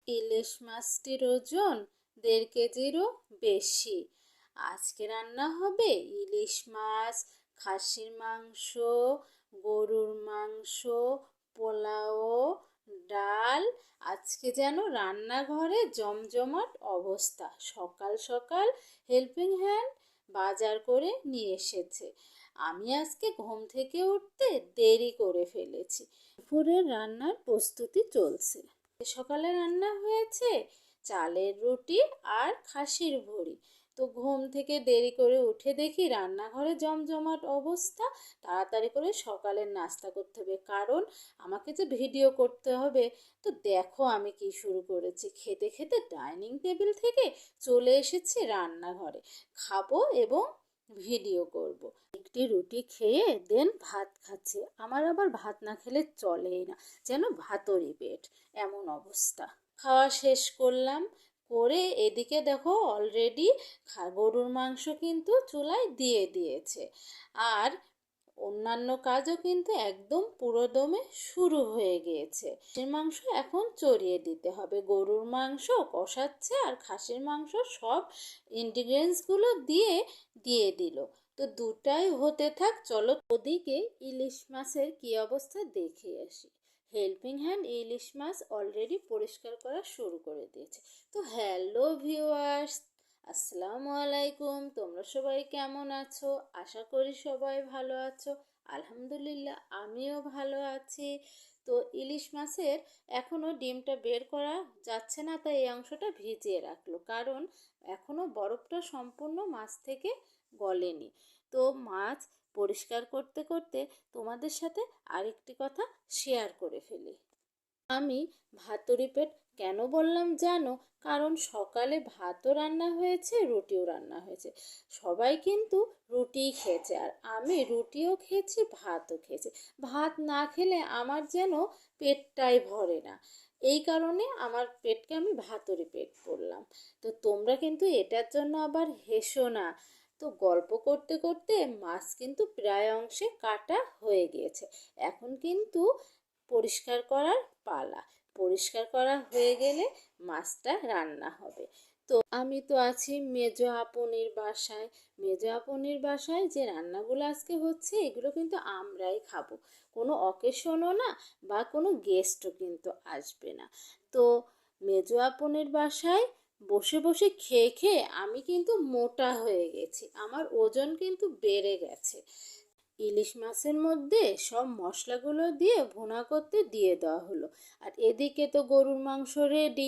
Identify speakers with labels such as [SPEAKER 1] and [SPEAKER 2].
[SPEAKER 1] ইলিশ মাছটির ওজন 1.5 কেজিরও বেশি। আজকে রান্না হবে ইলিশ মাছ, খাসির মাংস, গরুর মাংস, পোলাও, ডাল। আজকে যেন রান্নাঘরে জমজমাট অবস্থা। সকাল সকাল হেল্পিং হ্যান্ড বাজার করে নিয়ে এসেছে। আমি আজকে ঘুম থেকে উঠতে দেরি করে ফেলেছি। দুপুরের রান্নার প্রস্তুতি চলছে। সকালে রান্না হয়েছে চালের রুটি আর খাসির ভুড়ি। তো ঘুম থেকে দেরি করে উঠে দেখি রান্নাঘরে জমজমাট অবস্থা। তাড়াতাড়ি করে সকালের নাস্তা করতে হবে, কারণ আমাকে যে ভিডিও করতে হবে। তো দেখো আমি কি শুরু করেছি। খেতে খেতে ডাইনিং টেবিল থেকে চলে এসেছি রান্নাঘরে। খাবো এবং ভিডিও করব। একটি রুটি খেয়ে দেন ভাত খাচ্ছে। আমার আবার ভাত না খেলে চলেই না, যেন ভাতরই পেট, এমন অবস্থা। খাওয়া শেষ করলাম, করে এদিকে দেখো অলরেডি গরুর মাংস কিন্তু চুলায় দিয়ে দিয়েছে। আর অন্যান্য কাজও কিন্তু একদম পুরোদমে শুরু হয়ে গিয়েছে। খাসির মাংস এখন চড়িয়ে দিতে হবে। গরুর মাংস কষাচ্ছে আর খাসির মাংস সব ইনগ্রিডিয়েন্টসগুলো দিয়ে দিয়ে দিল। তো দুটাই হতে থাক, চলো ওদিকে ইলিশ মাছের কি অবস্থা দেখে আসি। হেল্পিং হ্যান্ড ইলিশ মাছ অলরেডি পরিষ্কার করা শুরু করে দিয়েছে। তো হ্যালো ভিউয়ার্স, আসসালামু আলাইকুম। তোমরা সবাই কেমন আছো? আশা করি সবাই ভালো আছো। আলহামদুলিল্লাহ আমিও ভালো আছি। তো ইলিশ মাছের এখনও ডিমটা বের করা যাচ্ছে না, তাই এই অংশটা ভিজিয়ে রাখলো, কারণ এখনও বরফটা সম্পূর্ণ মাছ থেকে গলেনি। তো মাছ পরিষ্কার করতে করতে তোমাদের সাথে আরেকটি কথা শেয়ার করে ফেলি। আমি ভাতুরি পেট কেন বললাম জানো? কারণ সকালে ভাতও রান্না হয়েছে, রুটিও রান্না হয়েছে। সবাই কিন্তু রুটিই খেয়েছে, আর আমি রুটিও খেয়েছি, ভাতও খেয়েছি। ভাত না খেলে আমার যেন পেটটাই ভরে না। এই কারণে আমার পেটকে আমি ভাতুরি পেট করলাম। তো তোমরা কিন্তু এটার জন্য আবার হেসো না। তো গল্প করতে করতে মাছ কিন্তু প্রায় অংশে কাটা হয়ে গিয়েছে। এখন কিন্তু পরিষ্কার করার পালা। পরিষ্কার করা হয়ে গেলে মাছটা রান্না হবে। তো আমি তো আছি মেজো আপনির বাসায়। মেজো আপনির বাসায় যে রান্নাগুলো আজকে হচ্ছে, এগুলো কিন্তু আমরাই খাবো। কোনো অকেশনও না, বা কোনো গেস্টও কিন্তু আসবে না। তো মেজো আপনির বাসায় বসে বসে খেয়ে খেয়ে আমি কিন্তু মোটা হয়ে গেছি। আমার ওজন কিন্তু বেড়ে গেছে। ইলিশ মাছের মধ্যে সব মশলাগুলো দিয়ে ভুনা করতে দিয়ে দেওয়া হলো। আর এদিকে তো গরুর মাংস রেডি।